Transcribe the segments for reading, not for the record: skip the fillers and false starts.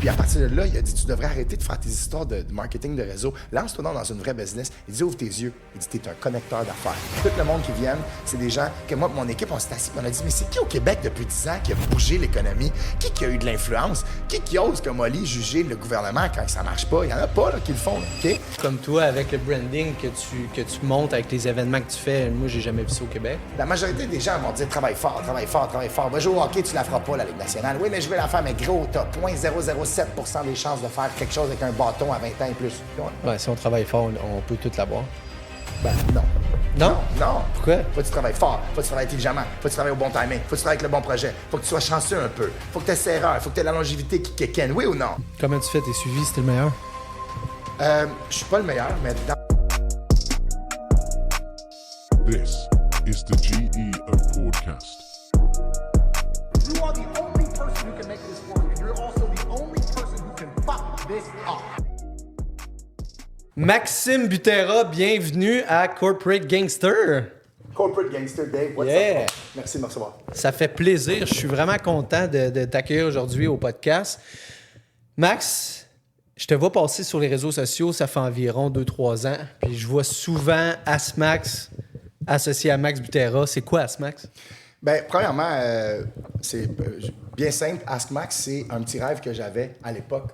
Puis à partir de là, il a dit, tu devrais arrêter de faire tes histoires de marketing de réseau. Lance-toi donc dans une vraie business. Il dit, ouvre tes yeux. Il dit, t'es un connecteur d'affaires. Tout le monde qui vient, c'est des gens que moi, mon équipe, on s'est assis, on a dit, mais c'est qui au Québec depuis 10 ans qui a bougé l'économie? Qui a eu de l'influence? Qui ose, comme Oli, juger le gouvernement quand ça marche pas? Il y en a pas là, qui le font, là, OK? Comme toi, avec le branding que tu montes avec les événements que tu fais, moi, j'ai jamais vu ça au Québec. La majorité des gens vont dire travaille fort, travaille fort, travaille fort. Va jouer au hockey, tu la feras pas, la Ligue nationale. Oui, mais je vais la faire, mais gros, t'as 0,007% des chances de faire quelque chose avec un bâton à 20 ans et plus. Ouais, si on travaille fort, on peut tout l'avoir. Ben, non. Non? Non. Pourquoi? Faut que tu travailles fort, faut que tu travailles intelligemment, faut que tu travailles au bon timing, faut que tu travailles avec le bon projet, faut que tu sois chanceux un peu, faut que tu aies erreur, faut que tu aies la longévité qui kéken, oui ou non? Comment tu fais tes suivis, c'était le meilleur? Je suis pas le meilleur, mais dans... This is the GE of Podcast. You are the only person who can make this work, and you're also the only person who can fuck this up. Maxime Butera, bienvenue à Corporate Gangster. Corporate Gangster Dave, what's Yeah. up? Merci de me recevoir. Ça fait plaisir. Je suis vraiment content de t'accueillir aujourd'hui au podcast. Max, je te vois passer sur les réseaux sociaux, ça fait environ 2-3 ans. Puis je vois souvent Asmax associé à Max Butera. C'est quoi Asmax? Ben, premièrement, c'est bien simple. Ask Max, c'est un petit rêve que j'avais à l'époque.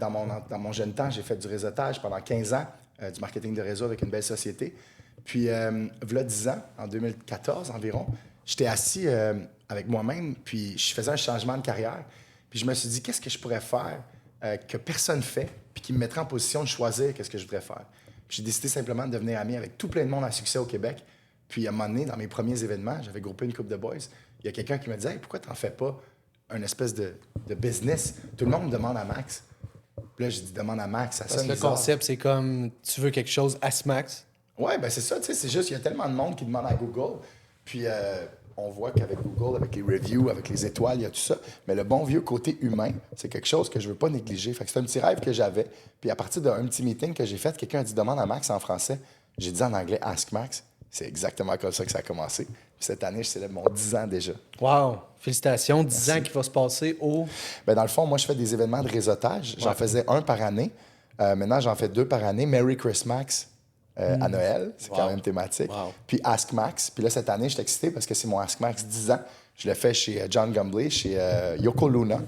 Dans mon jeune temps, j'ai fait du réseautage pendant 15 ans, du marketing de réseau avec une belle société. Puis, v'là 10 ans, en 2014 environ, j'étais assis avec moi-même, puis je faisais un changement de carrière. Puis je me suis dit, qu'est-ce que je pourrais faire que personne fait, puis qui me mettrait en position de choisir qu'est-ce que je voudrais faire. Puis j'ai décidé simplement de devenir ami avec tout plein de monde à succès au Québec. Puis à un moment donné, dans mes premiers événements, j'avais groupé une couple de boys. Il y a quelqu'un qui me disait, hey, pourquoi t'en fais pas un espèce de business? Tout le monde me demande à Max. Puis là, j'ai dit, demande à Max, ça sonne Le bizarre. concept, c'est comme tu veux quelque chose Asmax. Oui, ben c'est ça, tu sais, c'est juste, il y a tellement de monde qui demande à Google. Puis on voit qu'avec Google, avec les reviews, avec les étoiles, il y a tout ça. Mais le bon vieux côté humain, c'est quelque chose que je veux pas négliger. Fait que c'est un petit rêve que j'avais. Puis à partir d'un petit meeting que j'ai fait, quelqu'un a dit, demande à Max en français. J'ai dit en anglais, Ask Max. C'est exactement comme ça que ça a commencé. Puis cette année, je célèbre mon 10 ans déjà. Wow! Félicitations. 10 Merci. ans qui va se passer au... Ben dans le fond, moi, je fais des événements de réseautage. J'en faisais un par année. Maintenant, j'en fais 2 par année. Merry Christmas à Noël. C'est quand même thématique. Wow. Puis Ask Max. Puis là, cette année, je suis excité parce que c'est mon Ask Max 10 ans. Je le fais chez John Gumbley, chez Yoko Luna,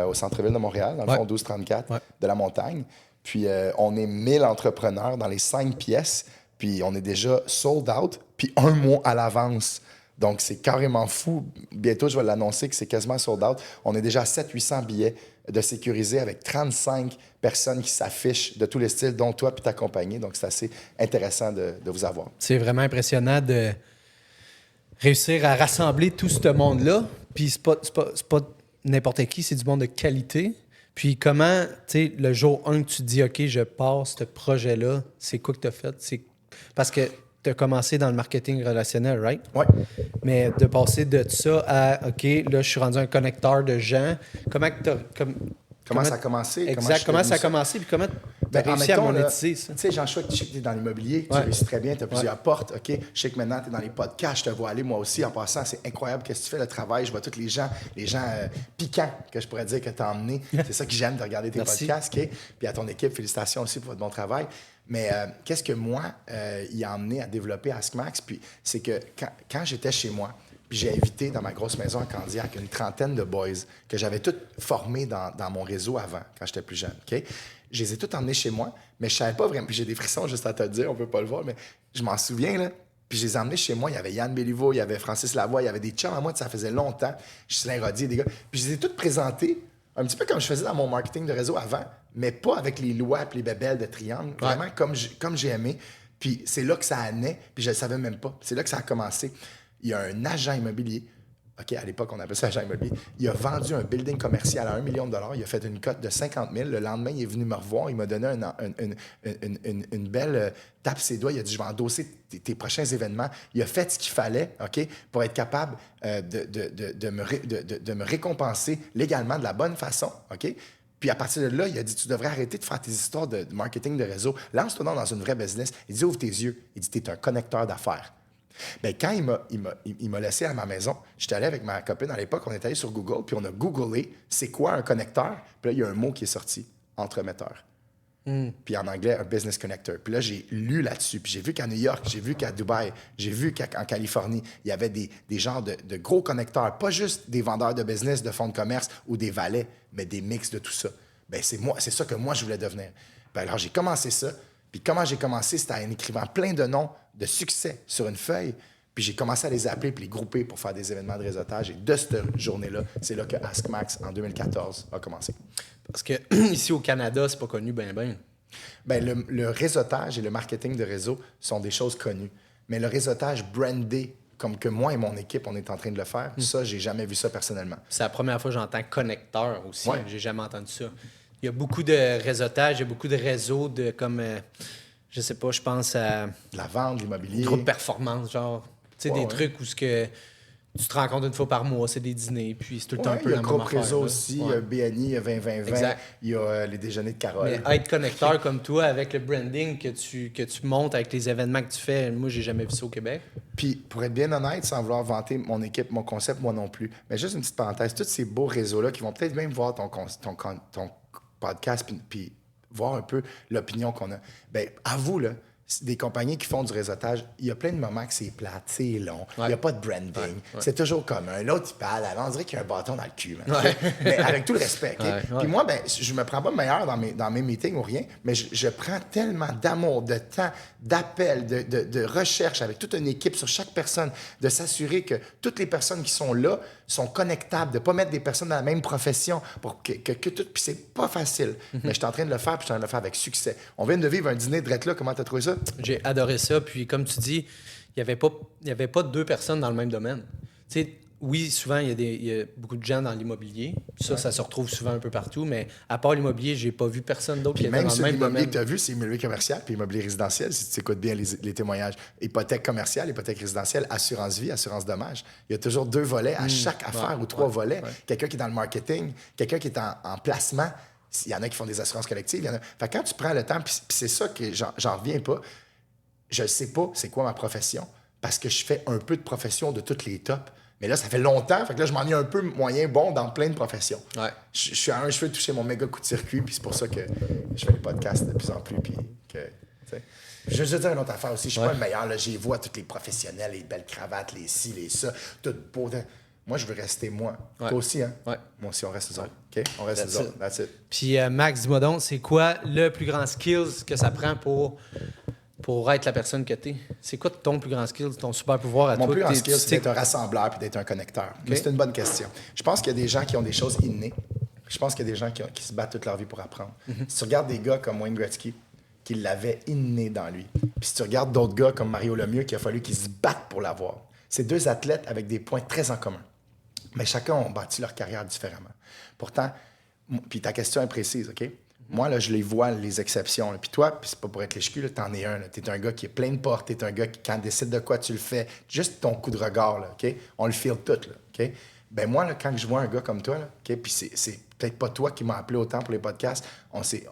au centre-ville de Montréal, dans le fond 1234 de la Montagne. Puis on est 1000 entrepreneurs dans les 5 pièces. Puis on est déjà sold out, puis 1 mois à l'avance. Donc, c'est carrément fou. Bientôt, je vais l'annoncer que c'est quasiment sold out. On est déjà à 700-800 billets de sécurisés avec 35 personnes qui s'affichent de tous les styles, dont toi puis ta compagnie. Donc, c'est assez intéressant de vous avoir. C'est vraiment impressionnant de réussir à rassembler tout ce monde-là. Puis c'est pas n'importe qui, c'est du monde de qualité. Puis comment, tu sais, le jour 1 que tu te dis « OK, je passe ce projet-là », c'est quoi que tu as fait? Parce que tu as commencé dans le marketing relationnel, right? Oui. Mais de passer de ça à « OK, là, je suis rendu un connecteur de gens », comment Comment ça a commencé? Exact. Comment ça a commencé? Puis comment tu as réussi à admettons, là, monétiser ça? Tu sais, Jean-Charles, tu sais que tu es dans l'immobilier, tu réussis très bien, tu as plusieurs portes, OK? Je sais que maintenant, tu es dans les podcasts, je te vois aller moi aussi. En passant, c'est incroyable qu'est-ce que tu fais, le travail. Je vois tous les gens piquants, que je pourrais dire que tu as emmenés. C'est ça que j'aime de regarder tes Merci. podcasts, OK? Puis à ton équipe, félicitations aussi pour votre bon travail. Mais qu'est-ce que moi, il a emmené à développer Ask Max? Puis c'est que quand j'étais chez moi, puis j'ai invité dans ma grosse maison à Candiac une trentaine de boys que j'avais tous formés dans mon réseau avant, quand j'étais plus jeune. OK? Je les ai tous emmenés chez moi, mais je savais pas vraiment. Puis j'ai des frissons juste à te le dire, on peut pas le voir, mais je m'en souviens, là. Puis je les ai emmenés chez moi. Il y avait Yann Béliveau, il y avait Francis Lavoie, il y avait des chums à moi, ça faisait longtemps. Ghislain Rodier, des gars. Puis je les ai tous présentés, un petit peu comme je faisais dans mon marketing de réseau avant, mais pas avec les lois et les bébelles de triangle. Vraiment comme j'ai aimé. Puis c'est là que ça a né, puis je le savais même pas. C'est là que ça a commencé. Il y a un agent immobilier, OK, à l'époque, on appelait ça agent immobilier. Il a vendu un building commercial à 1 million de dollars. Il a fait une cote de 50 000. Le lendemain, il est venu me revoir. Il m'a donné une belle tape ses doigts. Il a dit, je vais endosser tes prochains événements. Il a fait ce qu'il fallait, OK, pour être capable de me récompenser légalement de la bonne façon, OK? Puis à partir de là, il a dit, tu devrais arrêter de faire tes histoires de marketing de réseau. Lance-toi donc dans une vraie business. Il dit, ouvre tes yeux. Il dit, tu es un connecteur d'affaires. Bien, quand il m'a laissé à ma maison, j'étais allé avec ma copine à l'époque, on est allé sur Google, puis on a googlé c'est quoi un connecteur. Puis là, il y a un mot qui est sorti, entremetteur. Puis en anglais, un business connector. Puis là, j'ai lu là-dessus. Puis j'ai vu qu'à New York, j'ai vu qu'à Dubaï, j'ai vu qu'en Californie, il y avait des genres de gros connecteurs. Pas juste des vendeurs de business, de fonds de commerce ou des valets, mais des mix de tout ça. Bien, c'est ça que moi, je voulais devenir. Bien, alors, j'ai commencé ça. Puis comment j'ai commencé, c'était en écrivant plein de noms de succès sur une feuille. Puis j'ai commencé à les appeler puis les grouper pour faire des événements de réseautage. Et de cette journée-là, c'est là que Ask Max, en 2014, a commencé. Parce que ici au Canada, c'est pas connu ben. Bien, le réseautage et le marketing de réseau sont des choses connues. Mais le réseautage brandé, comme que moi et mon équipe, on est en train de le faire, ça, j'ai jamais vu ça personnellement. C'est la première fois que j'entends connecteur aussi. Ouais. J'ai jamais entendu ça. Il y a beaucoup de réseautage, il y a beaucoup de réseaux de comme, je sais pas, je pense à De la vente, l'immobilier. groupe performance, genre, tu sais, Ouais, des ouais. trucs où ce que tu te rencontres une fois par mois, c'est des dîners, puis c'est tout le temps un Ouais, peu il y a la le même groupe affaire, réseau là. aussi, il y Ouais. a BNI, il y a 20-20-20, Exact. il y a les déjeuners de Carole. Mais être connecteur comme toi, avec le branding que tu montes, avec les événements que tu fais, moi, j'ai jamais vu ça au Québec. Puis, pour être bien honnête, sans vouloir vanter mon équipe, mon concept, moi non plus, mais juste une petite parenthèse, tous ces beaux réseaux-là qui vont peut-être même voir ton podcast puis voir un peu l'opinion qu'on a. Bien, avoue, là, des compagnies qui font du réseautage, il y a plein de moments que c'est plate, c'est long, il n'y a pas de branding, c'est toujours commun. L'autre, il parle, avant, on dirait qu'il y a un bâton dans le cul. Man, okay? Mais avec tout le respect. Okay? Puis moi, ben, je me prends pas meilleur dans mes meetings ou rien, mais je prends tellement d'amour, de temps, d'appel, de recherche avec toute une équipe sur chaque personne, de s'assurer que toutes les personnes qui sont là sont connectables, de ne pas mettre des personnes dans la même profession pour que tout... Puis c'est pas facile, mais je suis en train de le faire, puis je suis en train de le faire avec succès. On vient de vivre un dîner de là, comment tu as trouvé ça? J'ai adoré ça. Puis, comme tu dis, il n'y avait pas deux personnes dans le même domaine. Tu sais, oui, souvent, il y a beaucoup de gens dans l'immobilier. Ça se retrouve souvent un peu partout. Mais à part l'immobilier, j'ai pas vu personne d'autre qui était Même dans sur le même l'immobilier domaine. que tu as vu, c'est immobilier commercial puis immobilier résidentiel, si tu écoutes bien les témoignages. Hypothèque commerciale, hypothèque résidentielle, assurance vie, assurance dommage. Il y a toujours 2 volets à chaque affaire ou 3 volets. Ouais. Quelqu'un qui est dans le marketing, quelqu'un qui est en placement. Il y en a qui font des assurances collectives. Fait que quand tu prends le temps, puis c'est ça que j'en reviens pas, je ne sais pas c'est quoi ma profession parce que je fais un peu de profession de toutes les tops. Mais là, ça fait longtemps. Fait que là, je m'en ai un peu moyen bon dans plein de professions. Ouais. Je suis à un cheveu de toucher mon méga coup de circuit, puis c'est pour ça que je fais les podcasts de plus en plus. Puis que, je veux dire une autre affaire aussi. Je suis pas le meilleur. Là, j'y vois tous les professionnels, les belles cravates, les ci, les ça, tout beau. Moi, je veux rester moi. Ouais. Toi aussi, hein? Ouais. Moi aussi, on reste nous autres. OK? On reste nous autres. That's it. Puis, Max, dis-moi donc, c'est quoi le plus grand skills que ça prend pour être la personne que tu es? C'est quoi ton plus grand skill, ton super pouvoir à toi? Mon plus grand skill, c'est d'être un rassembleur puis d'être un connecteur. Mais c'est une bonne question. Je pense qu'il y a des gens qui ont des choses innées. Je pense qu'il y a des gens qui se battent toute leur vie pour apprendre. Si tu regardes des gars comme Wayne Gretzky, qui l'avaient inné dans lui, puis si tu regardes d'autres gars comme Mario Lemieux, qui a fallu qu'ils se battent pour l'avoir, c'est 2 athlètes avec des points très en commun. Mais chacun a bâti leur carrière différemment. Pourtant, puis ta question est précise, OK? Moi, là, je les vois, les exceptions. Là. Puis toi, puis c'est pas pour être léchecul, t'en es un. T'es un gars qui est plein de portes. T'es un gars qui, quand il décide de quoi, tu le fais. Juste ton coup de regard, là, OK? On le file tout, là, OK? Ben moi, là, quand je vois un gars comme toi, là, OK? Puis c'est peut-être pas toi qui m'as appelé autant pour les podcasts.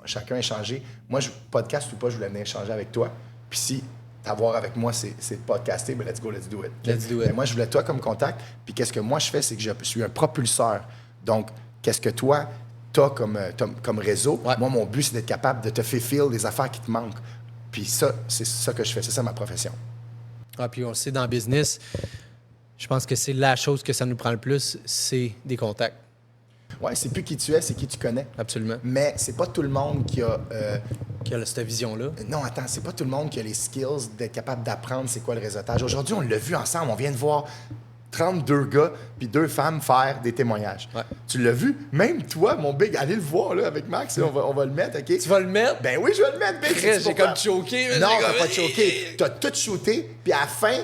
Chacun a échangé. Moi, podcast ou pas, je voulais venir échanger avec toi. Puis si t'avoir avec moi, c'est de podcaster, ben let's go, let's do it. Okay? Let's do it. Ben moi, je voulais toi comme contact. Puis qu'est-ce que moi, je fais, c'est que je suis un propulseur. Donc, qu'est-ce que toi... t'as comme réseau. Ouais. Moi, mon but, c'est d'être capable de te fulfill des affaires qui te manquent. Puis ça, c'est ça que je fais. C'est ça ma profession. Ah, puis on le sait, dans le business, je pense que c'est la chose que ça nous prend le plus, c'est des contacts. Ouais, c'est plus qui tu es, c'est qui tu connais. Absolument. Mais c'est pas tout le monde qui a... Qui a cette vision-là. Non, attends, c'est pas tout le monde qui a les skills d'être capable d'apprendre c'est quoi le réseautage. Aujourd'hui, on l'a vu ensemble. On vient de voir 32 gars puis 2 femmes faire des témoignages. Ouais. Tu l'as vu? Même toi, mon big, allez le voir là, avec Max. Là, on va le mettre, OK? Tu vas le mettre? Ben oui, je vais le mettre, big. J'ai comme choqué. Non, t'as pas choqué. T'as tout shooté, puis à la fin,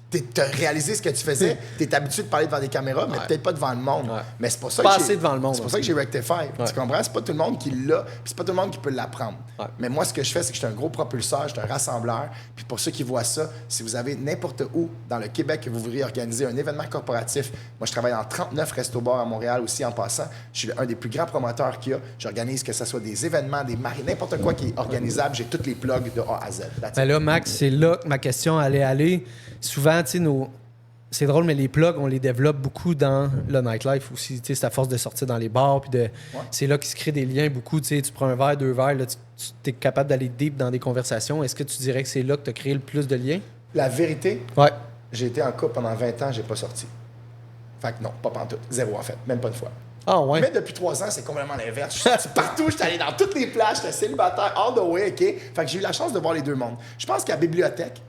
t'as réalisé ce que tu faisais, t'es habitué de parler devant des caméras, mais peut-être pas devant le monde. Ouais. Mais c'est pour ça Pas que assez devant le monde, c'est pour ça que j'ai Rectify. Tu comprends? C'est pas tout le monde qui l'a, puis c'est pas tout le monde qui peut l'apprendre. Ouais. Mais moi, ce que je fais, c'est que je suis un gros propulseur, je suis un rassembleur. Puis pour ceux qui voient ça, si vous avez n'importe où dans le Québec que vous voudriez organiser un événement corporatif, moi, je travaille dans 39 restos-bars à Montréal aussi en passant. Je suis un des plus grands promoteurs qu'il y a. J'organise que ce soit des événements, des mariés, n'importe quoi qui est organisable. J'ai tous les plugs de A à Z. That's Ben it. là, Max, c'est là que ma question allait aller. Souvent, tu sais, c'est drôle, mais les plugs, on les développe beaucoup dans le nightlife aussi. Tu sais, c'est à force de sortir dans les bars. Puis c'est là qu'il se crée des liens beaucoup. Tu sais, tu prends un verre, 2 verres, là, tu es capable d'aller deep dans des conversations. Est-ce que tu dirais que c'est là que tu as créé le plus de liens? La vérité, Ouais. j'ai été en couple pendant 20 ans, j'ai pas sorti. Fait que non, pas pantoute. Zéro, en fait. Même pas une fois. Ah, ouais. Mais depuis 3 ans, c'est complètement l'inverse. Je suis sorti partout, je suis allé dans toutes les plages, j'étais célibataire, all the way, OK? Fait que j'ai eu la chance de voir les deux mondes. Je pense qu'à la bibliothèque,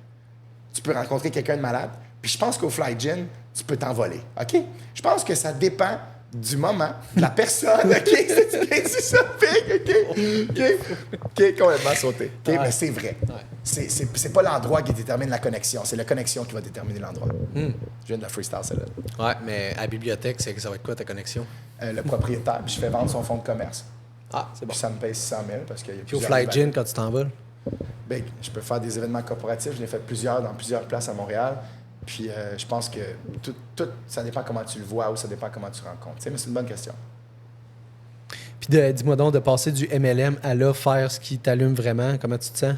tu peux rencontrer quelqu'un de malade, puis je pense qu'au Fly Gin, tu peux t'envoler, OK? Je pense que ça dépend du moment, de la personne, OK? C'est ça, Pig, OK, complètement sauté. OK? Ouais. Mais c'est vrai. Ouais. C'est pas l'endroit qui détermine la connexion, c'est la connexion qui va déterminer l'endroit. Je viens de la freestyle, celle-là. Ouais, mais à la bibliothèque, ça va être quoi ta connexion? Le propriétaire, puis je fais vendre son fonds de commerce. Ah, c'est bon. Puis ça me paye 600 000 parce qu'il y a Puis au plusieurs Fly Gin, quand tu t'envoles? Ben, je peux faire des événements corporatifs. Je l'ai fait plusieurs dans plusieurs places à Montréal. Puis je pense que tout, ça dépend comment tu le vois ou ça dépend comment tu rencontres. Tu sais, mais c'est une bonne question. Puis dis-moi donc, de passer du MLM à là, faire ce qui t'allume vraiment, comment tu te sens?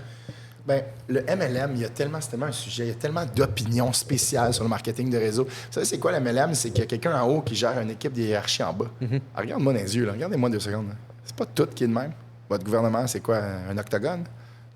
Ben, le MLM, c'est tellement un sujet, il y a tellement d'opinions spéciales sur le marketing de réseau. Vous savez, c'est quoi le MLM? C'est qu'il y a quelqu'un en haut qui gère une équipe de hiérarchie en bas. Ah, regarde-moi dans les yeux, là. Regardez-moi 2 secondes. Là. C'est pas tout qui est de même. Votre gouvernement, c'est quoi? Un octogone?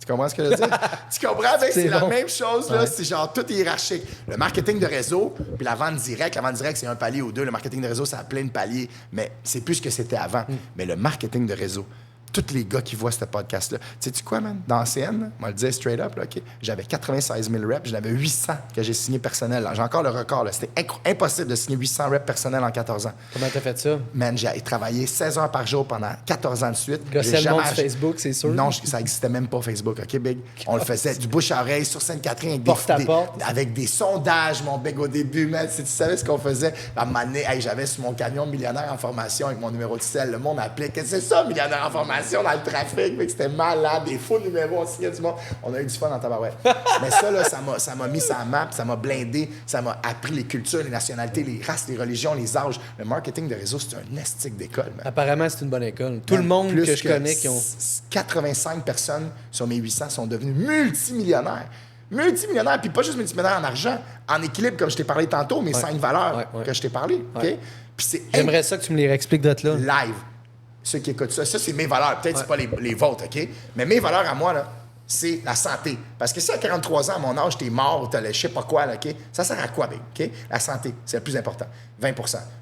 Tu comprends ce que je veux dire? Tu comprends? Ben, c'est la bon. même chose, là. Ouais. C'est genre tout est hiérarchique. Le marketing de réseau, puis la vente directe, c'est un palier ou 2. Le marketing de réseau, ça a plein de paliers, mais c'est plus ce que c'était avant. Mais le marketing de réseau, tous les gars qui voient ce podcast-là, sais-tu quoi, man? Dans CN, là, moi, le dire straight up, là, OK? J'avais 96 000 reps, j'en avais 800 que j'ai signé personnel. Là. J'ai encore le record, là. C'était impossible de signer 800 reps personnels en 14 ans. Comment t'as fait ça? Man, j'ai travaillé 16 heures par jour pendant 14 ans de suite. Gossais J'ai le monde jamais sur Facebook, c'est sûr? Non, ça n'existait même pas, Facebook, OK, Big? On le faisait du bouche à oreille sur Sainte-Catherine avec Porte à porte. avec des sondages, mon Big, au début, man. Si tu savais ce qu'on faisait, à un moment donné, hey, j'avais sur mon camion millionnaire en formation avec mon numéro de sel. Le monde appelait. Qu'est-ce que c'est ça, millionnaire en formation dans le trafic? Fait que c'était malade, des faux numéros, on signait du monde. On a eu du fun en tabarouette. Mais ça, là, ça m'a mis sur la map, ça m'a blindé, ça m'a appris les cultures, les nationalités, les races, les religions, les âges. Le marketing de réseau, c'est un estique d'école, man. Apparemment, c'est une bonne école. Tout le monde Plus que je connais qui ont... 85 personnes sur mes 800 sont devenues multimillionnaires. Multimillionnaires, puis pas juste multimillionnaires en argent, en équilibre, comme je t'ai parlé tantôt, mes 5 valeurs que je t'ai parlé. OK? Puis c'est J'aimerais ça que tu me les réexpliques de là. live. Ceux qui écoutent ça, c'est mes valeurs. Peut-être que c'est pas les vôtres, OK? Mais mes valeurs à moi, là, c'est la santé. Parce que si à 43 ans, à mon âge, t'es mort, t'as le je sais pas quoi, là, OK? Ça sert à quoi, bien? OK? La santé, c'est le plus important. 20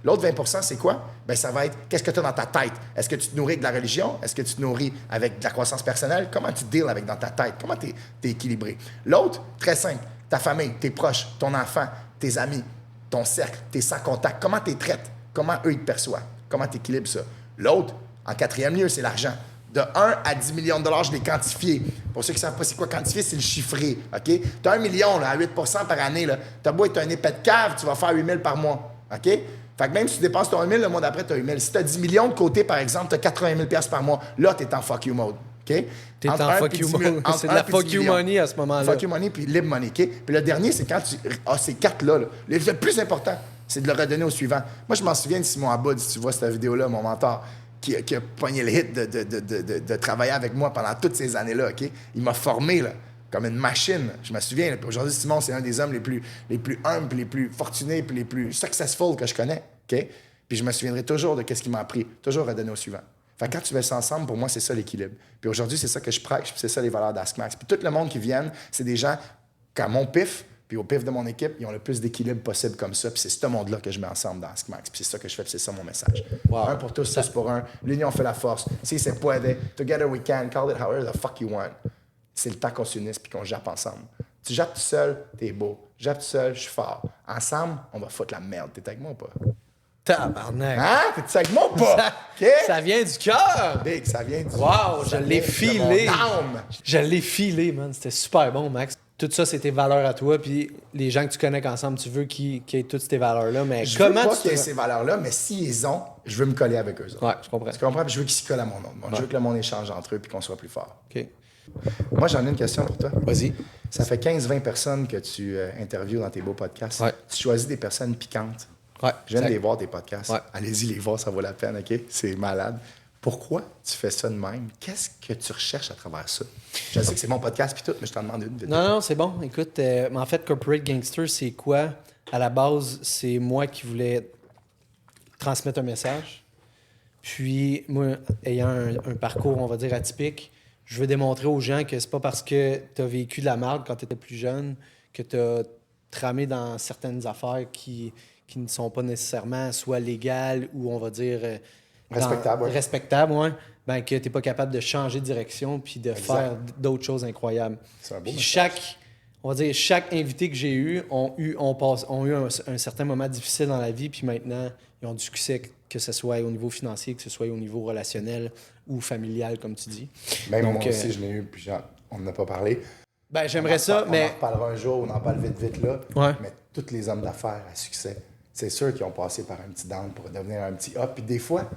L'autre 20 c'est quoi? Ben ça va être qu'est-ce que tu as dans ta tête? Est-ce que tu te nourris avec de la religion? Est-ce que tu te nourris avec de la croissance personnelle? Comment tu deals avec dans ta tête? Comment tu es équilibré? L'autre, très simple, ta famille, tes proches, ton enfant, tes amis, ton cercle, tes sans contact. Comment tu les traites? Comment eux, ils te perçoivent? Comment tu équilibres ça? L'autre, en 4e lieu, c'est l'argent. De 1 à 10 millions de dollars, je l'ai quantifié. Pour ceux qui ne savent pas c'est quoi quantifier, c'est le chiffré. OK? Tu as 1 million là, à 8 par année. Tu as beau être un épais de cave, tu vas faire 8 000 par mois. OK? Fait que même si tu dépenses ton 1 000, le mois d'après, tu as 8 000. Si tu as 10 millions de côté, par exemple, tu as 80 000 par mois. Là, tu es en fuck you mode. OK? T'es en fuck you mode. C'est de la fuck you money à ce moment-là. Fuck you money puis libre money. OK? Puis le dernier, c'est quand tu as ces 4-là. Là. Le plus important, c'est de le redonner au suivant. Moi, je m'en souviens de Simon Abad, si tu vois cette vidéo-là, mon mentor, qui a pogné le hit de travailler avec moi pendant toutes ces années-là, OK? Il m'a formé, là, comme une machine. Je me souviens, là, puis aujourd'hui, Simon, c'est un des hommes les plus humbles, puis les plus fortunés, puis les plus successful que je connais, OK? Puis je me souviendrai toujours de ce qu'il m'a appris, toujours redonner au suivant. Fait que quand tu mets ça ensemble, pour moi, c'est ça l'équilibre. Puis aujourd'hui, c'est ça que je prêche, puis c'est ça les valeurs d'AskMax. Puis tout le monde qui vient, c'est des gens, qu'à mon pif, puis au pif de mon équipe, ils ont le plus d'équilibre possible comme ça. Puis c'est ce monde-là que je mets ensemble dans AskMax. Puis c'est ça que je fais, puis c'est ça mon message. Wow. Un pour tous, tous pour un. L'union fait la force. Si c'est puede, together we can, call it however the fuck you want. C'est le temps qu'on s'unisse puis qu'on jappe ensemble. Tu jappes tout seul, t'es beau. Jappe tout seul, je suis fort. Ensemble, on va foutre la merde. T'es avec moi ou pas? Tabarnak. Hein? T'es avec moi ou pas? OK? Ça vient du cœur. Big, ça vient du... Wow, je ça l'ai vient de filé. mon âme. Je l'ai filé, man. C'était super bon, Max. tout ça, c'est tes valeurs à toi, puis les gens que tu connais qu'ensemble, tu veux qu'ils aient toutes ces valeurs-là, mais Je comment veux pas tu qu'il y ait ces valeurs-là, mais s'ils ont, je veux me coller avec eux autres. Ouais, je comprends. Tu comprends? Puis je veux qu'ils s'y collent à mon nom. Je veux que le monde échange entre eux puis qu'on soit plus fort. OK. Moi, j'en ai une question pour toi. Vas-y. Ça fait 15-20 personnes que tu interviews dans tes beaux podcasts. Ouais. Tu choisis des personnes piquantes. Ouais. Je viens de les voir, tes podcasts. Ouais. Allez-y les voir, ça vaut la peine, OK? C'est malade. Pourquoi tu fais ça de même? Qu'est-ce que tu recherches à travers ça? Je sais que c'est mon podcast puis tout, mais je t'en demande une vite. Non, c'est bon. Écoute, en fait, Corporate Gangster, c'est quoi? À la base, c'est moi qui voulais transmettre un message. Puis, moi, ayant un parcours, on va dire, atypique, je veux démontrer aux gens que c'est pas parce que tu as vécu de la merde quand tu étais plus jeune que tu as tramé dans certaines affaires qui ne sont pas nécessairement soit légales ou, on va dire... Respectable, ouais. Respectable, ouais. Ben, que tu n'es pas capable de changer de direction puis de faire d'autres choses incroyables. C'est un beau Puis message. chaque invité que j'ai eu ont eu un certain moment difficile dans la vie, puis maintenant, ils ont du succès, que ce soit au niveau financier, que ce soit au niveau relationnel ou familial, comme tu dis. Même Donc, moi aussi, je l'ai eu, puis on n'en a pas parlé. Ben, j'aimerais ça, mais... On en reparlera un jour, on en parle vite là. Ouais. Mais tous les hommes d'affaires à succès, c'est sûr qu'ils ont passé par un petit down pour devenir un petit up. Puis des fois,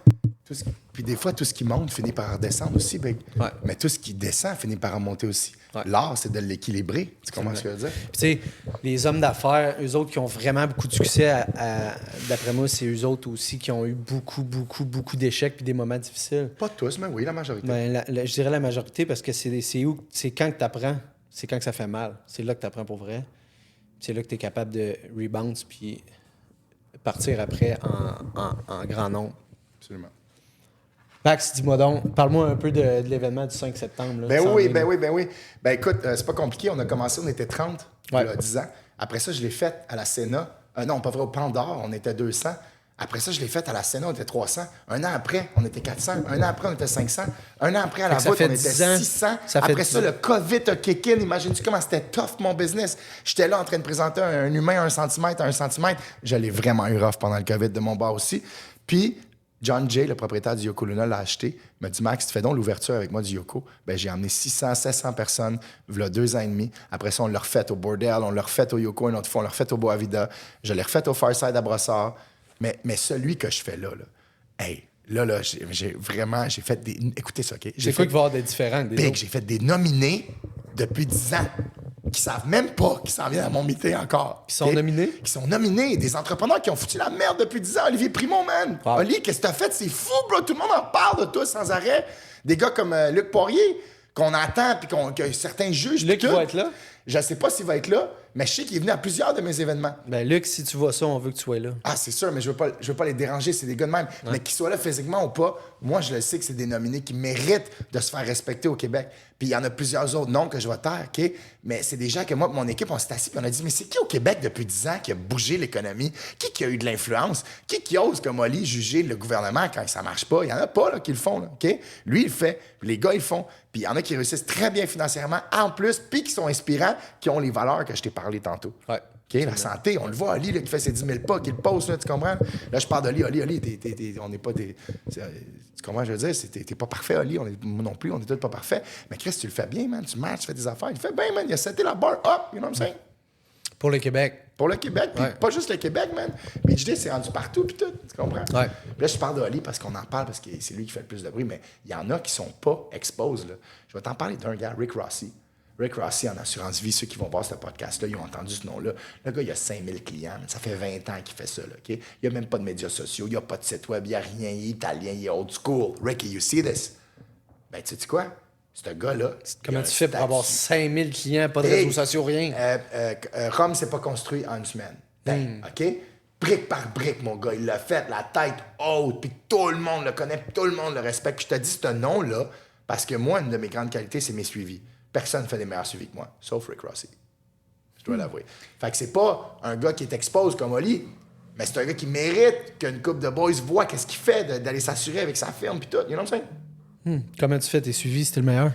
tout ce qui monte finit par redescendre aussi, Big. Ouais. Mais tout ce qui descend finit par remonter aussi. Ouais. L'art, c'est de l'équilibrer. Tu comprends ce que je veux dire? Puis, tu sais, les hommes d'affaires, eux autres qui ont vraiment beaucoup de succès, d'après moi, c'est eux autres aussi qui ont eu beaucoup d'échecs puis des moments difficiles. Pas tous, mais oui, la majorité. Ben, je dirais la majorité parce que c'est quand que tu apprends, c'est quand que ça fait mal. C'est là que tu apprends pour vrai. C'est là que tu es capable de rebound puis partir après en grand nombre. Absolument. Max, dis-moi donc, parle-moi un peu de l'événement du 5 septembre. Là, Ben oui. Ben écoute, c'est pas compliqué. On a commencé, on était 30, il y a 10 ans. Après ça, je l'ai fait à la Sénat. Non, pas vrai, au Pandore, on était 200. Après ça, je l'ai fait à la Sénat, on était 300. Un an après, on était 400. Un an après, on était 500. Un an après, à la voûte, on était 600. Après ça, le COVID a kick in. Imagine-tu comment c'était tough, mon business. J'étais là en train de présenter un humain à 1 centimètre à 1 centimètre. Je l'ai vraiment eu rough pendant le COVID de mon bar aussi. Puis, John Jay, le propriétaire du Yoko Luna, l'a acheté. Il m'a dit, Max, tu fais donc l'ouverture avec moi du Yoko. Ben, j'ai emmené 600, 700 personnes, voilà 2 ans et demi. Après ça, on l'a refait au Bordel, on l'a refait au Yoko une autre fois, on l'a refait au Boa Vida. Je l'ai refait au Fireside à Brossard. Mais celui que je fais là, hey, là, j'ai fait des... Écoutez ça, OK? C'est quoi qui va y avoir des différents des Big, autres? j'ai fait des nominés depuis 10 ans qui savent même pas qu'ils s'en viennent à mon meeting encore. Qui sont nominés? Qui sont nominés. Des entrepreneurs qui ont foutu la merde depuis 10 ans. Olivier Primo, man. Wow. Oli, qu'est-ce que t'as fait? C'est fou, bro. Tout le monde en parle de toi sans arrêt. Des gars comme Luc Poirier, qu'on attend, puis que certains jugent. Luc, il va être là? Je sais pas s'il va être là, mais je sais qu'il est venu à plusieurs de mes événements. Ben, Luc, si tu vois ça, on veut que tu sois là. Ah, c'est sûr, mais je veux pas les déranger, c'est des gars de même. Ouais. Mais qu'ils soient là physiquement ou pas, moi, je le sais que c'est des nominés qui méritent de se faire respecter au Québec. Puis il y en a plusieurs autres noms que je vais taire, OK? Mais c'est des gens que moi, mon équipe, on s'est assis et on a dit, mais c'est qui au Québec depuis 10 ans qui a bougé l'économie? Qui a eu de l'influence? Qui ose, comme Oli, juger le gouvernement quand ça marche pas? Il y en a pas là, qui le font, là, OK? Lui, il le fait. Les gars, ils le font. Puis il y en a qui réussissent très bien financièrement, en plus, puis qui sont inspirants, qui ont les valeurs que je t'ai parlé tantôt. Ouais. OK, la santé, on le voit, Ali, là, qui fait ses 10 000 pas, qui le pose, là, tu comprends? Là, je parle d'Oli. Ali, on n'est pas des... Tu comprends, je veux dire? T'es pas parfait, Ali. Moi non plus, on est tous pas parfaits. Mais Chris, tu le fais bien, man. Tu matches, tu fais des affaires. Il fait bien, man. Il a seté la barre up, you know what I'm saying? Pour le Québec. Pour le Québec, puis pas juste le Québec, man. Beach Day, c'est rendu partout, puis tout, tu comprends? Ouais. Puis là, je parle d'Oli parce qu'on en parle, parce que c'est lui qui fait le plus de bruit, mais il y en a qui sont pas exposés, là. Je vais t'en parler d'un gars, Rick Rossi. Rick Rossi en assurance vie, ceux qui vont voir ce podcast-là, ils ont entendu ce nom-là. Le gars, il a 5000 clients. Ça fait 20 ans qu'il fait ça. Là, OK? Il n'y a même pas de médias sociaux, il n'y a pas de site web, il n'y a rien, il est italien, il est old school. Ricky, you see this? Ben, tu sais quoi? Ce gars-là... Comment tu fais pour avoir 5000 clients, pas de réseaux sociaux, rien? Rome s'est pas construit en une semaine. OK? Brique par brique, mon gars, il l'a fait, la tête haute, puis tout le monde le connaît, puis tout le monde le respecte. Puis je te dis ce nom-là parce que moi, une de mes grandes qualités, c'est mes suivis. Personne ne fait des meilleurs suivis que moi, sauf Rick Rossi. Je dois l'avouer. Fait que c'est pas un gars qui est exposé comme Oli, mais c'est un gars qui mérite qu'une couple de boys voit qu'est-ce qu'il fait, d'aller s'assurer avec sa firme puis tout. You know what I'm saying? Comment tu fais tes suivis, c'était le meilleur?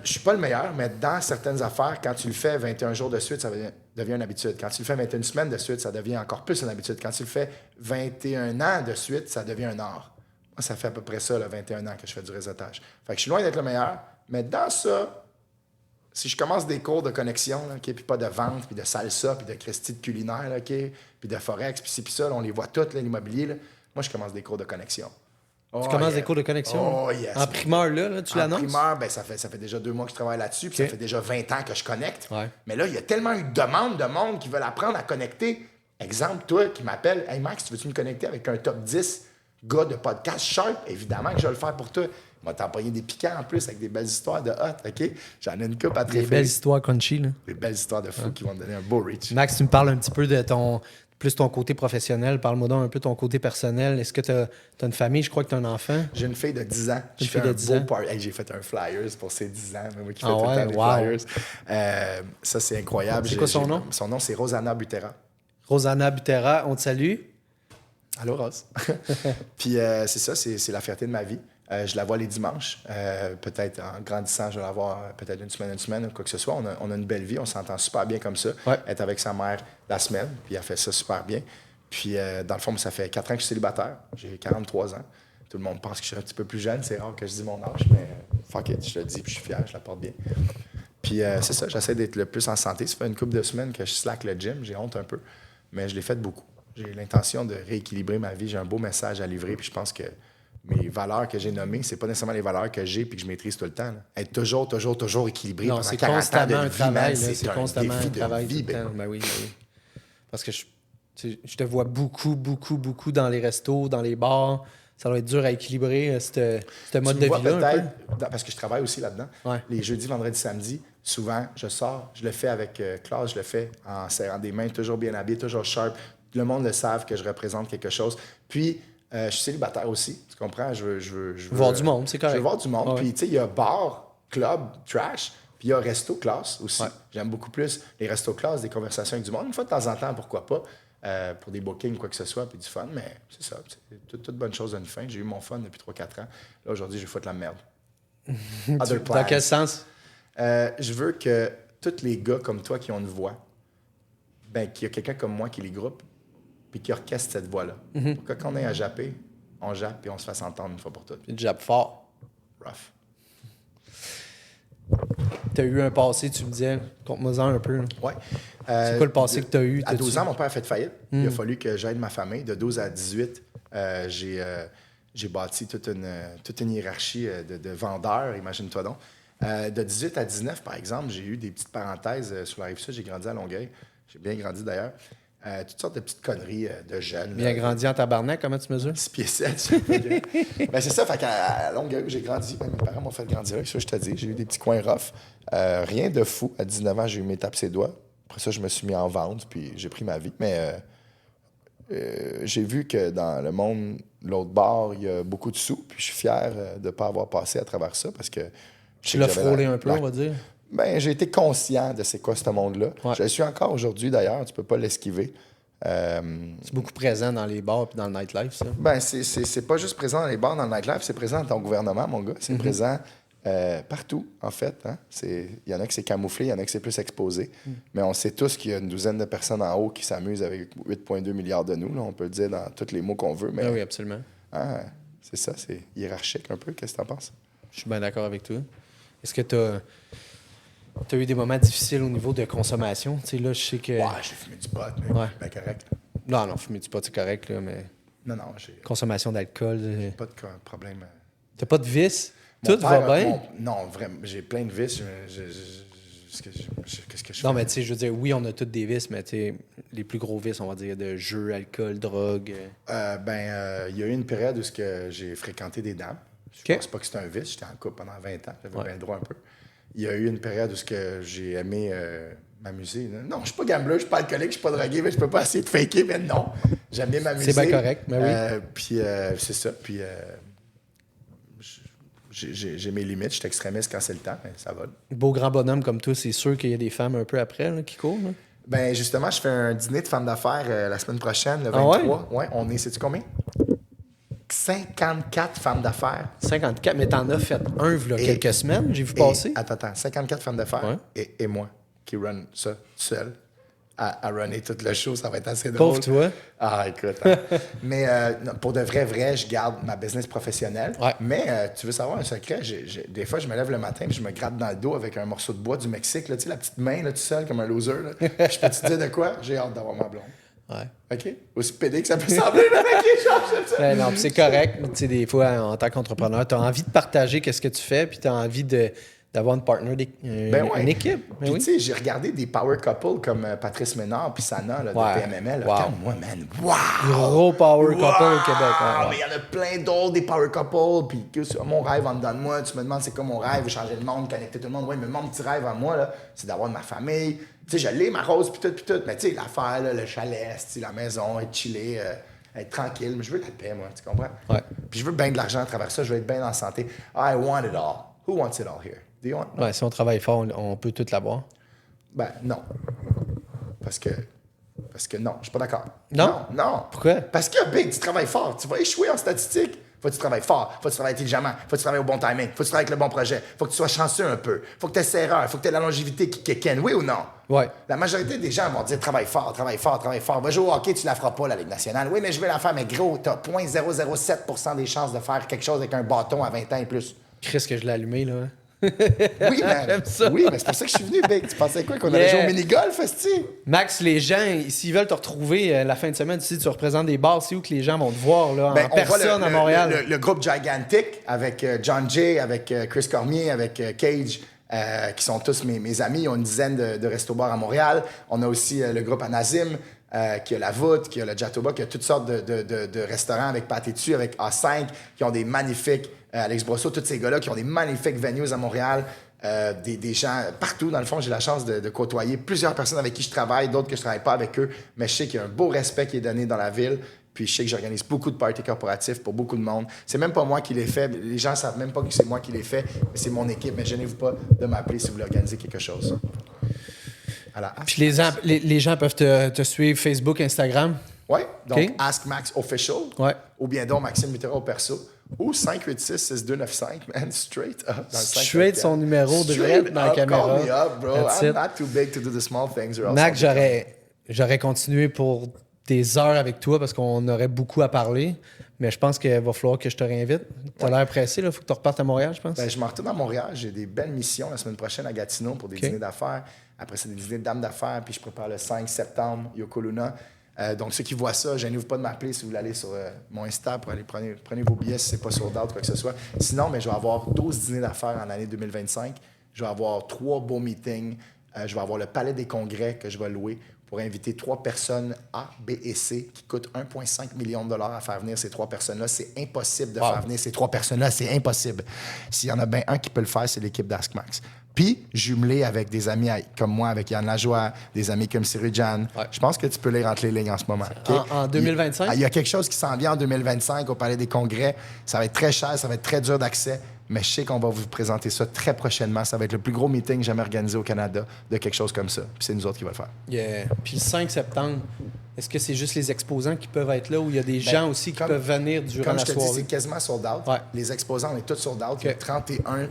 Je suis pas le meilleur, mais dans certaines affaires, quand tu le fais 21 jours de suite, ça devient une habitude. Quand tu le fais 21 semaines de suite, ça devient encore plus une habitude. Quand tu le fais 21 ans de suite, ça devient un art. Moi, ça fait à peu près ça, là, 21 ans que je fais du réseautage. Fait que je suis loin d'être le meilleur, mais dans ça, si je commence des cours de connexion, là, OK, puis pas de vente, puis de salsa, puis de Christy de culinaire, là, OK, puis de forex, puis ci, puis ça, là, on les voit toutes, là, l'immobilier. Là. Moi, je commence des cours de connexion. Tu commences des cours de connexion? Oh, yes. En primeur, là, tu l'annonces? En primeur, ben, ça fait déjà 2 mois que je travaille là-dessus, puis OK. ça fait déjà 20 ans que je connecte. Ouais. Mais là, il y a tellement eu de demandes de monde qui veulent apprendre à connecter. Exemple, toi qui m'appelles, hey Max, tu veux-tu me connecter avec un top 10 gars de podcast sharp? Évidemment que je vais le faire pour toi. On va t'envoyer des piquants en plus avec des belles histoires de hot, OK? J'en ai une coupe à te Des référer. belles histoires crunchy, là. Des belles histoires de fous qui vont te donner un beau reach. Max, tu me parles un petit peu de ton côté professionnel. Parle-moi donc un peu ton côté personnel. Est-ce que tu as une famille? Je crois que tu as un enfant. J'ai une fille de 10 ans. Une Je fille fais de un 10 beau ans. party. Hey, j'ai fait un flyers pour ses 10 ans. Moi qui fais Ah tout le ouais? temps des Wow. flyers. Ça, c'est incroyable. C'est quoi son nom? Son nom, c'est Rosanna Butera. Rosanna Butera, on te salue. Allô, Rose. Puis c'est ça, c'est la fierté de ma vie. Je la vois les dimanches. Peut-être en grandissant, je vais la voir peut-être une semaine ou quoi que ce soit. On a une belle vie, on s'entend super bien comme ça. Ouais. Elle est avec sa mère la semaine, puis elle fait ça super bien. Puis dans le fond, ça fait 4 ans que je suis célibataire. J'ai 43 ans. Tout le monde pense que je suis un petit peu plus jeune. C'est rare que je dis mon âge, mais fuck it, je le dis, puis je suis fier, je la porte bien. Puis c'est ça, j'essaie d'être le plus en santé. Ça fait une couple de semaines que je slack le gym, j'ai honte un peu, mais je l'ai fait beaucoup. J'ai l'intention de rééquilibrer ma vie. J'ai un beau message à livrer, puis je pense que mes valeurs que j'ai nommées, c'est pas nécessairement les valeurs que j'ai puis que je maîtrise tout le temps. Là. Être toujours équilibré Non, pendant c'est 40 ans de constamment un vie, travail. man, là. C'est un constamment défi un de travail vie, tout le ben. temps. Ben oui. Parce que je te vois beaucoup dans les restos, dans les bars. Ça doit être dur à équilibrer, ce mode Tu de me vois vie-là. un peu. peut-être, parce que je travaille aussi là-dedans, Ouais. les jeudis, vendredis, samedis, souvent, je sors, je le fais avec classe, je le fais en serrant des mains, toujours bien habillé, toujours sharp. Le monde le savent que je représente quelque chose. Puis, je suis célibataire aussi, tu comprends? Je veux Voir du monde, c'est correct. Je veux voir du monde. Ouais. Puis, tu sais, il y a bar, club, trash, puis il y a resto classe aussi. Ouais. J'aime beaucoup plus les restos classe, des conversations avec du monde. Une fois de temps en temps, pourquoi pas, pour des bookings, quoi que ce soit, puis du fun. Mais c'est ça, c'est toute bonne chose a une fin. J'ai eu mon fun depuis 3-4 ans. Là, aujourd'hui, je vais foutre la merde. Other plans. Dans quel sens? Je veux que tous les gars comme toi qui ont une voix, ben, qu'il y a quelqu'un comme moi qui les groupe, puis qui orchestre cette voix-là. Pour que quand on est à japper, on jappe, puis on se fasse entendre une fois pour toutes. Puis tu jappes fort. Rough. Tu as eu un passé, tu me disais. Conte-moi-en un peu. là. Ouais. C'est quoi le passé que tu as eu? À 12 T'as-tu- ans, mon père a fait faillite. Il a fallu que j'aide ma famille. De 12 à 18, j'ai bâti toute une hiérarchie de vendeurs, imagine-toi donc. De 18 à 19, par exemple, j'ai eu des petites parenthèses sur la Rive-Sud. J'ai grandi à Longueuil. J'ai bien grandi d'ailleurs. Toutes sortes de petites conneries de jeunes. Bien grandi en tabarnak, comment tu mesures? 6 pieds 7. Ben, c'est ça, fait qu'à Longueuil, j'ai grandi. Ben, mes parents m'ont fait grandir avec ça, je te dis. J'ai eu des petits coins rough. Rien de fou. À 19 ans, j'ai eu mes tapes ses doigts. Après ça, je me suis mis en vente, puis j'ai pris ma vie. Mais j'ai vu que dans le monde, l'autre bord, il y a beaucoup de sous. Puis je suis fier de ne pas avoir passé à travers ça parce que... Tu l'as frôlé un peu, on va dire. Ben, j'ai été conscient de c'est quoi ce monde-là. Ouais. Je le suis encore aujourd'hui, d'ailleurs. Tu peux pas l'esquiver. C'est beaucoup présent dans les bars et dans le nightlife, ça. Ben, c'est pas juste présent dans les bars, dans le nightlife, c'est présent dans ton gouvernement, mon gars. C'est présent partout, en fait. Hein? Il y en a qui c'est camouflé, il y en a qui c'est plus exposé. Mais on sait tous qu'il y a une douzaine de personnes en haut qui s'amusent avec 8,2 milliards de nous. Là. On peut le dire dans tous les mots qu'on veut. Mais Ah oui, absolument. hein, c'est ça, c'est hiérarchique un peu. Qu'est-ce que t'en penses? Je suis bien d'accord avec toi. Est-ce que tu as eu des moments difficiles au niveau de consommation? Tu sais, là, je sais que... Ouais, j'ai fumé du pot, mais Ouais. ben correct. Non, fumer du pot, c'est correct, là, mais Non, j'ai consommation d'alcool... pas de problème. T'as pas de vice? Mon Tout père, va bien? Non, vraiment, j'ai plein de vices. Qu'est-ce que je Non, fais? mais tu sais, je veux dire, oui, on a tous des vices, mais tu sais, les plus gros vices, on va dire, de jeu, alcool, drogue... Il y a eu une période où j'ai fréquenté des dames. Je OK. pense pas que c'était un vice. J'étais en couple pendant 20 ans. J'avais Ouais. bien le droit un peu. Il y a eu une période où j'ai aimé m'amuser. Non, je suis pas gambler, je suis pas alcoolique, je suis pas drogué, mais je peux pas essayer de faker, mais non. J'aime bien m'amuser. C'est bien correct, mais oui. Puis c'est ça. Puis j'ai mes limites. Je suis extrémiste quand c'est le temps, mais ça va. Beau grand bonhomme comme toi, c'est sûr qu'il y a des femmes un peu après là, qui courent. Là. Ben justement, je fais un dîner de femmes d'affaires la semaine prochaine, le Ah ouais? 23. Ouais, on est, sais-tu combien? 54 femmes d'affaires. 54, mais t'en as fait un, il y a Et- quelques semaines, j'ai vu Et- passer. Attends, 54 femmes d'affaires Ouais. et moi qui run ça seul à runner tout le show. Ça va être assez drôle. Pauvre toi. Ah, écoute. Hein. Mais non, pour de vrai, je garde ma business professionnelle. Ouais. Mais tu veux savoir un secret? Des fois, je me lève le matin et je me gratte dans le dos avec un morceau de bois du Mexique. Là, tu sais, la petite main, là, tout seul, comme un loser. Là. Puis je peux te dire de quoi? J'ai hâte d'avoir ma blonde. Ouais. OK? Aussi pédé que ça peut sembler, là, OK, je Ben non, puis c'est correct. Tu sais, des fois, en tant qu'entrepreneur, tu as envie de partager qu'est-ce que tu fais, puis tu as envie d'avoir une partner, une équipe. Ben Puis oui. tu sais, j'ai regardé des power couples comme Patrice Ménard puis Sana là, de Ouais. PMML. Wow. Quand moi, man, wow! Gros power couple au Québec. Ah, Ouais. mais il y en a plein d'autres, des power couples. Puis mon rêve en dedans de moi, tu me demandes c'est quoi mon rêve, changer le monde, connecter tout le monde. Oui, mais mon petit rêve à moi, là, c'est d'avoir de ma famille. Tu sais, je l'ai, ma rose, puis tout. Mais tu sais, l'affaire, là, le chalet, la maison, être chillé, être tranquille. Mais je veux la paix, moi, tu comprends? Ouais. Puis je veux bien de l'argent à travers ça, je veux être bien en santé. I want it all. Who wants it all here? Do you want it? Ouais, si on travaille fort, on peut tout l'avoir. Ben, non. Parce que non, je suis pas d'accord. Non? Non. Pourquoi? Parce que, Big, tu travailles fort. Tu vas échouer en statistique. Faut que tu travailles fort. Faut que tu travailles intelligemment. Faut que tu travailles au bon timing. Faut que tu travailles avec le bon projet. Faut que tu sois chanceux un peu. Faut que tu aies erreur. Faut que tu aies la longévité qui kick in. Oui ou non? Ouais. La majorité des gens vont dire travaille fort. Va jouer au hockey, tu la feras pas, la Ligue nationale. Oui, mais je veux la faire. Mais gros, tu as 0,007% des chances de faire quelque chose avec un bâton à 20 ans et plus. Chris, que je l'ai allumé, là. Oui, man. J'aime ça. Oui, mais c'est pour ça que je suis venu, Big. Tu pensais quoi? Qu'on allait jouer au mini-golf, esti? Max, les gens, s'ils veulent te retrouver la fin de semaine, si tu représentes des bars, c'est où que les gens vont te voir là, Ben, en on voit personne à Montréal? Le groupe Gigantic avec John Jay, avec Chris Cormier, avec Cage, qui sont tous mes amis. Ils ont une dizaine de restos-bars à Montréal. On a aussi le groupe Anazim, qui a la Voûte, qui a le Jatoba, qui a toutes sortes de restaurants avec pâté dessus, avec A5, qui ont des magnifiques... Alex Brosseau, tous ces gars-là qui ont des magnifiques venues à Montréal. Des gens partout. Dans le fond, j'ai la chance de côtoyer plusieurs personnes avec qui je travaille, d'autres que je travaille pas avec eux. Mais je sais qu'il y a un beau respect qui est donné dans la ville. Puis je sais que j'organise beaucoup de parties corporatifs pour beaucoup de monde. C'est même pas moi qui les fais. Les gens savent même pas que c'est moi qui les fais. Mais c'est mon équipe. Mais gênez-vous pas de m'appeler si vous voulez organiser quelque chose. Alors, Puis les gens peuvent te suivre Facebook, Instagram. Oui, donc OK. Ask Max Official. Ouais. Ou bien donc Maxime Mitterrand au perso. Ou 586-6295, man, straight up. Dans le Straight 584. son numéro de Straight direct dans la up, caméra. Call me up, bro. That's I'm it. not too big to do the small things. or else Max, I'll be j'aurais continué pour des heures avec toi parce qu'on aurait beaucoup à parler. Mais je pense qu'il va falloir que je te réinvite. Tu as l'air pressé, il faut que tu repartes à Montréal, je pense. Ben, je m'en retourne à Montréal. J'ai des belles missions la semaine prochaine à Gatineau pour des OK. dîners d'affaires. Après, c'est des dîners de dames d'affaires. Puis je prépare le 5 septembre, Yoko Luna. Donc, ceux qui voient ça, gênez-vous pas de m'appeler si vous voulez aller sur mon Insta pour aller prenez vos billets si c'est pas sold out, quoi que ce soit. Sinon, mais je vais avoir 12 dîners d'affaires en année 2025. Je vais avoir 3 beaux meetings. Je vais avoir le Palais des Congrès que je vais louer pour inviter 3 personnes A, B et C qui coûtent 1,5 million de dollars à faire venir ces 3 personnes-là. C'est impossible de faire venir ces 3 personnes-là. C'est impossible. S'il y en a bien un qui peut le faire, c'est l'équipe d'AskMax. Puis, jumelé avec des amis comme moi, avec Yann Lajoie, des amis comme Cyril Jan, Ouais. je pense que tu peux lire entre les lignes en ce moment. OK? En 2025? Il y a quelque chose qui s'en vient en 2025 au Palais des Congrès. Ça va être très cher, ça va être très dur d'accès, mais je sais qu'on va vous présenter ça très prochainement. Ça va être le plus gros meeting jamais organisé au Canada de quelque chose comme ça. Puis c'est nous autres qui va le faire. Yeah. Puis le 5 septembre, est-ce que c'est juste les exposants qui peuvent être là ou il y a des gens aussi qui comme- peuvent venir durant Comme la je te dis, soirée? c'est quasiment sold out. Ouais. Les exposants, on est tous sold out. Il y a OK. 31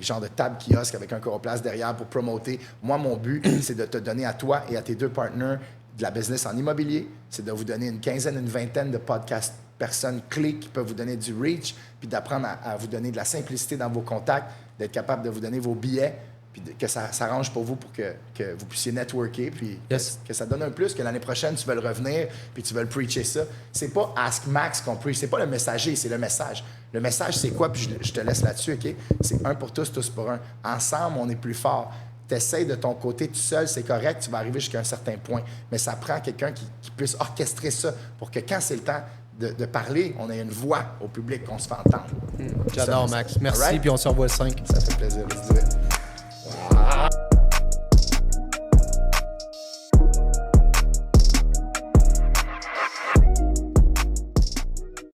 genre de table kiosque avec un coroplace derrière pour promoter. Moi, mon but, c'est de te donner à toi et à tes 2 partenaires de la business en immobilier. C'est de vous donner une quinzaine, une vingtaine de podcasts personnes clés qui peuvent vous donner du reach, puis d'apprendre à vous donner de la simplicité dans vos contacts, d'être capable de vous donner vos billets, puis que ça s'arrange pour vous pour que vous puissiez networker, puis Yes. que ça donne un plus, que l'année prochaine, tu veux revenir, puis tu veux le preacher ça. C'est pas Ask Max qu'on preach, c'est pas le messager, c'est le message. Le message, c'est quoi? Puis je te laisse là-dessus, OK? C'est un pour tous, tous pour un. Ensemble, on est plus fort. T'essayes de ton côté tout seul, c'est correct, tu vas arriver jusqu'à un certain point. Mais ça prend quelqu'un qui puisse orchestrer ça pour que quand c'est le temps de parler, on ait une voix au public, qu'on se fait entendre. J'adore, Max. Merci, All right? puis on se revoit le 5. Ça fait plaisir de se dire.